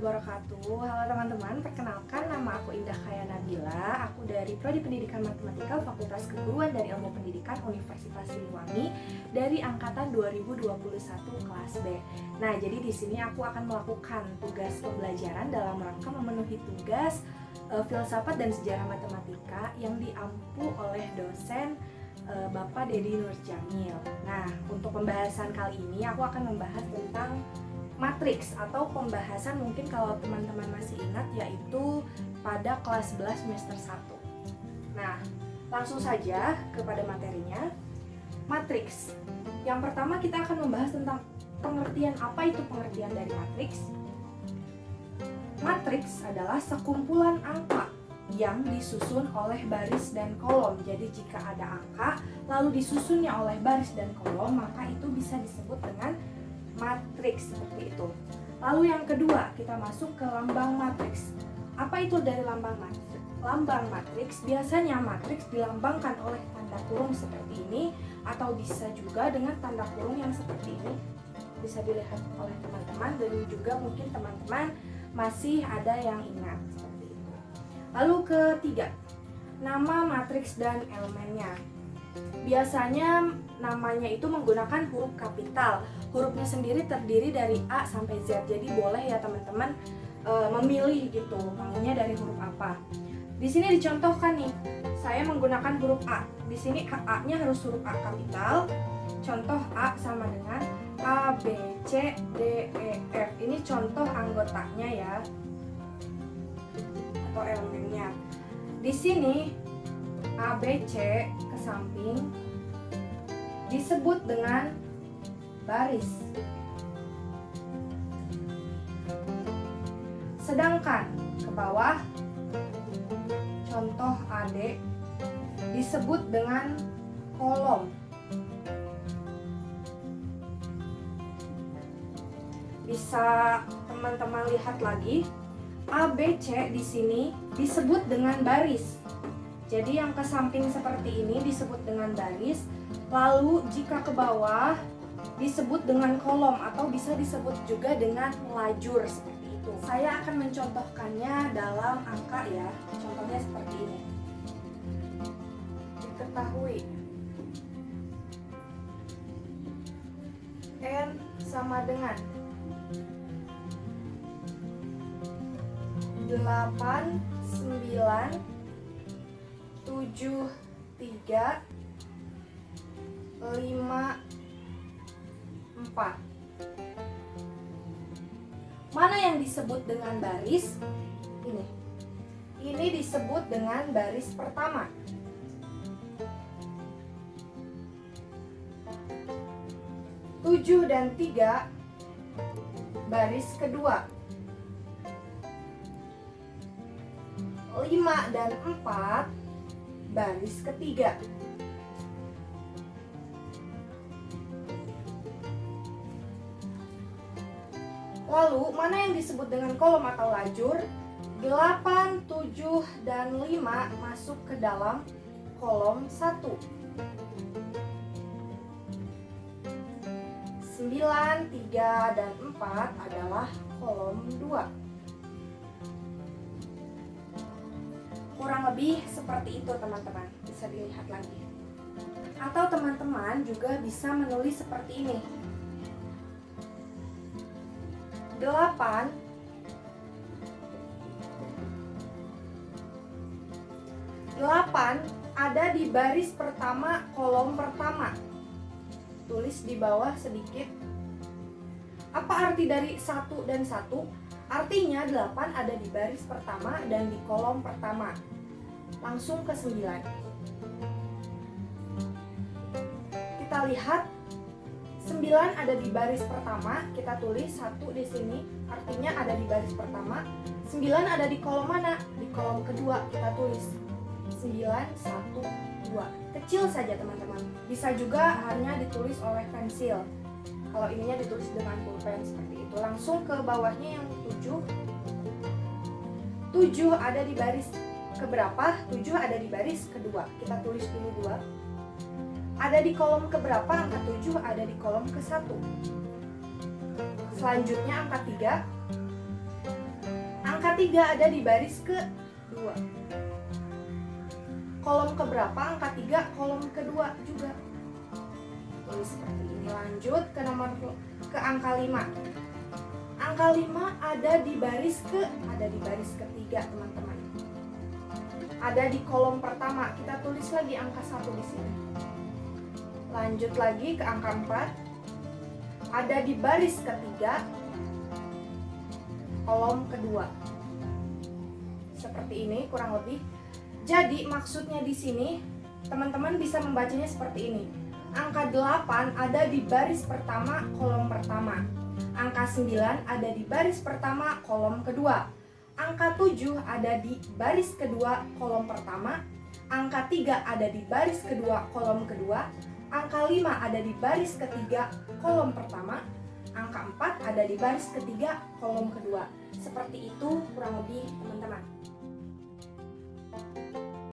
wabarakatuh. Halo teman-teman, perkenalkan nama aku Indah Kaya Nabila. Aku dari Prodi Pendidikan Matematika Fakultas Keguruan dan Ilmu Pendidikan Universitas Siliwangi dari angkatan 2021 kelas B. Nah, jadi di sini aku akan melakukan tugas pembelajaran dalam rangka memenuhi tugas filsafat dan sejarah matematika yang diampu oleh dosen Bapak Dedi Nurjamil. Nah, untuk pembahasan kali ini aku akan membahas tentang matriks atau pembahasan mungkin kalau teman-teman masih ingat, yaitu pada kelas 11 semester 1. Nah, langsung saja kepada materinya. Matriks. Yang pertama kita akan membahas tentang pengertian, apa itu pengertian dari matriks. Matriks adalah sekumpulan angka yang disusun oleh baris dan kolom. Jadi jika ada angka lalu disusunnya oleh baris dan kolom, maka itu bisa disebut dengan matriks, seperti itu. Lalu yang kedua, kita masuk ke lambang matriks. Apa itu dari lambang matriks? Lambang matriks, biasanya matriks dilambangkan oleh tanda kurung seperti ini, atau bisa juga dengan tanda kurung yang seperti ini. Bisa dilihat oleh teman-teman, dan juga mungkin teman-teman masih ada yang ingat seperti itu. Lalu ketiga, nama matriks dan elemennya. Biasanya namanya itu menggunakan huruf kapital. Hurufnya sendiri terdiri dari A sampai Z. Jadi boleh ya teman-teman memilih gitu, maunya dari huruf apa. Di sini dicontohkan nih, saya menggunakan huruf A. Di sini A-nya harus huruf A kapital. Contoh A sama dengan A, B, C, D, E, F. Ini contoh anggotanya ya, atau elemennya. Di sini A, B, C ke samping disebut dengan baris. Sedangkan ke bawah, contoh AD disebut dengan kolom. Bisa teman-teman lihat lagi, A, B, C di sini disebut dengan baris. Jadi yang ke samping seperti ini disebut dengan baris. Lalu jika ke bawah disebut dengan kolom, atau bisa disebut juga dengan lajur, seperti itu. Saya akan mencontohkannya dalam angka ya. Contohnya seperti ini. Diketahui N sama dengan 8, 9, 7, 3, 5, 4. Mana yang disebut dengan baris? Ini disebut dengan baris pertama. Tujuh dan 3 baris kedua. 5 dan 4 baris ketiga. Lalu mana yang disebut dengan kolom atau lajur? 8, 7, dan 5 masuk ke dalam kolom 1. 9, 3, dan 4 adalah kolom 2. Kurang lebih seperti itu teman-teman, bisa dilihat lagi. Atau teman-teman juga bisa menulis seperti ini. 8 ada di baris pertama, kolom pertama. Tulis di bawah sedikit. Apa arti dari 1 dan 1? Artinya 8 ada di baris pertama dan di kolom pertama. Langsung ke 9. Kita lihat 9 ada di baris pertama, kita tulis 1 di sini, artinya ada di baris pertama. 9 ada di kolom mana? Di kolom kedua, kita tulis 9, 1, 2. Kecil saja teman-teman. Bisa juga hanya ditulis oleh pensil. Kalau ininya ditulis dengan pulpen seperti itu. Langsung ke bawahnya yang 7. 7 ada di baris keberapa? 7 ada di baris kedua. Kita tulis dulu 2. Ada di kolom keberapa? Angka 7 ada di kolom ke-1. Selanjutnya angka 3 Angka 3 ada di baris kedua. Kolom keberapa? Angka 3 kolom kedua juga. Tulis seperti ini. Lanjut ke angka 5. Angka 5 ada di baris ketiga, teman-teman. Ada di kolom pertama. Kita tulis lagi angka 1 di sini. Lanjut lagi ke angka 4. Ada di baris ketiga, kolom kedua. Seperti ini kurang lebih. Jadi maksudnya di sini teman-teman bisa membacanya seperti ini. Angka 8 ada di baris pertama, kolom pertama. Angka 9 ada di baris pertama, kolom kedua. Angka 7 ada di baris kedua, kolom pertama. Angka 3 ada di baris kedua, kolom kedua. Angka 5 ada di baris ketiga, kolom pertama. Angka 4 ada di baris ketiga, kolom kedua. Seperti itu kurang lebih